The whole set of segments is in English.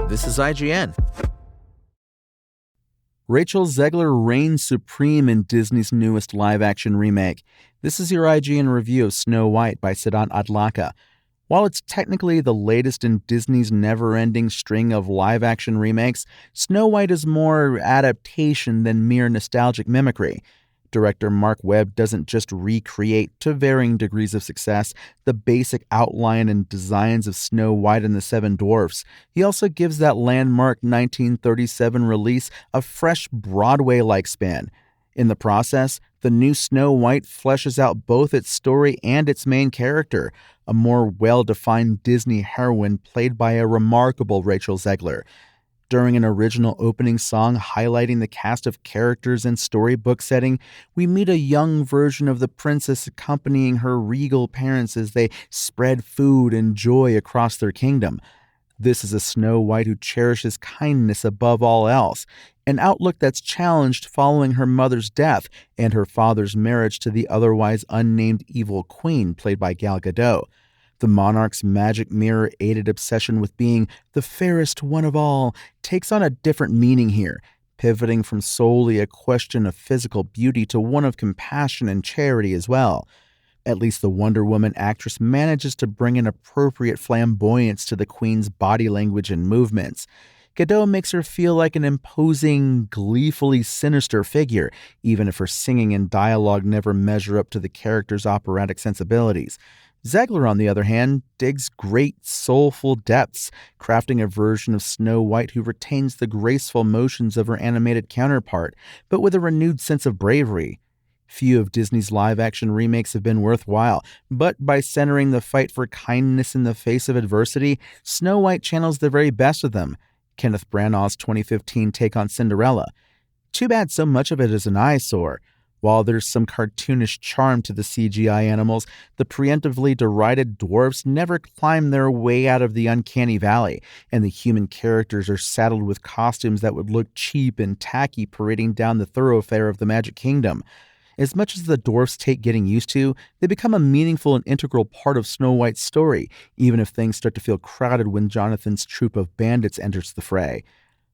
This is IGN. Rachel Zegler reigns supreme in Disney's newest live-action remake. This is your IGN review of Snow White by Siddhant Adlakha. While it's technically the latest in Disney's never-ending string of live-action remakes, Snow White is more adaptation than mere nostalgic mimicry. Director Mark Webb doesn't just recreate, to varying degrees of success, the basic outline and designs of Snow White and the Seven Dwarfs. He also gives that landmark 1937 release a fresh Broadway-like spin. In the process, the new Snow White fleshes out both its story and its main character, a more well-defined Disney heroine played by a remarkable Rachel Zegler. During an original opening song highlighting the cast of characters and storybook setting, we meet a young version of the princess accompanying her regal parents as they spread food and joy across their kingdom. This is a Snow White who cherishes kindness above all else, an outlook that's challenged following her mother's death and her father's marriage to the otherwise unnamed evil queen played by Gal Gadot. The monarch's magic mirror-aided obsession with being the fairest one of all takes on a different meaning here, pivoting from solely a question of physical beauty to one of compassion and charity as well. At least the Wonder Woman actress manages to bring an appropriate flamboyance to the queen's body language and movements. Gadot makes her feel like an imposing, gleefully sinister figure, even if her singing and dialogue never measure up to the character's operatic sensibilities. Zegler, on the other hand, digs great, soulful depths, crafting a version of Snow White who retains the graceful motions of her animated counterpart, but with a renewed sense of bravery. Few of Disney's live-action remakes have been worthwhile, but by centering the fight for kindness in the face of adversity, Snow White channels the very best of them. Kenneth Branagh's 2015 take on Cinderella. Too bad so much of it is an eyesore. While there's some cartoonish charm to the CGI animals, the preemptively derided dwarfs never climb their way out of the uncanny valley, and the human characters are saddled with costumes that would look cheap and tacky parading down the thoroughfare of the Magic Kingdom. As much as the dwarfs take getting used to, they become a meaningful and integral part of Snow White's story, even if things start to feel crowded when Jonathan's troop of bandits enters the fray.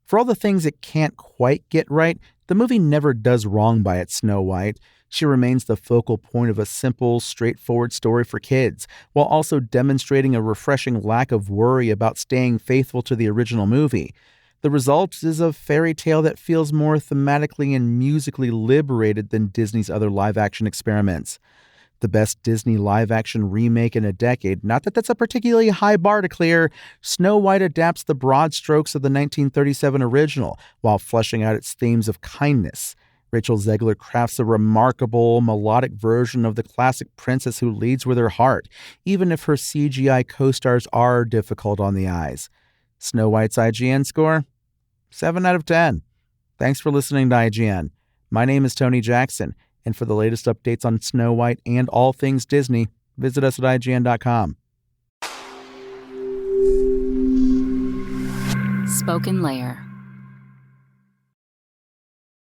For all the things it can't quite get right, the movie never does wrong by its Snow White. She remains the focal point of a simple, straightforward story for kids, while also demonstrating a refreshing lack of worry about staying faithful to the original movie. The result is a fairy tale that feels more thematically and musically liberated than Disney's other live-action experiments. The best Disney live-action remake in a decade, not that that's a particularly high bar to clear, Snow White adapts the broad strokes of the 1937 original while fleshing out its themes of kindness. Rachel Zegler crafts a remarkable, melodic version of the classic princess who leads with her heart, even if her CGI co-stars are difficult on the eyes. Snow White's IGN score? 7 out of 10. Thanks for listening to IGN. My name is Tony Jackson, and for the latest updates on Snow White and all things Disney, visit us at IGN.com. Spoken Layer.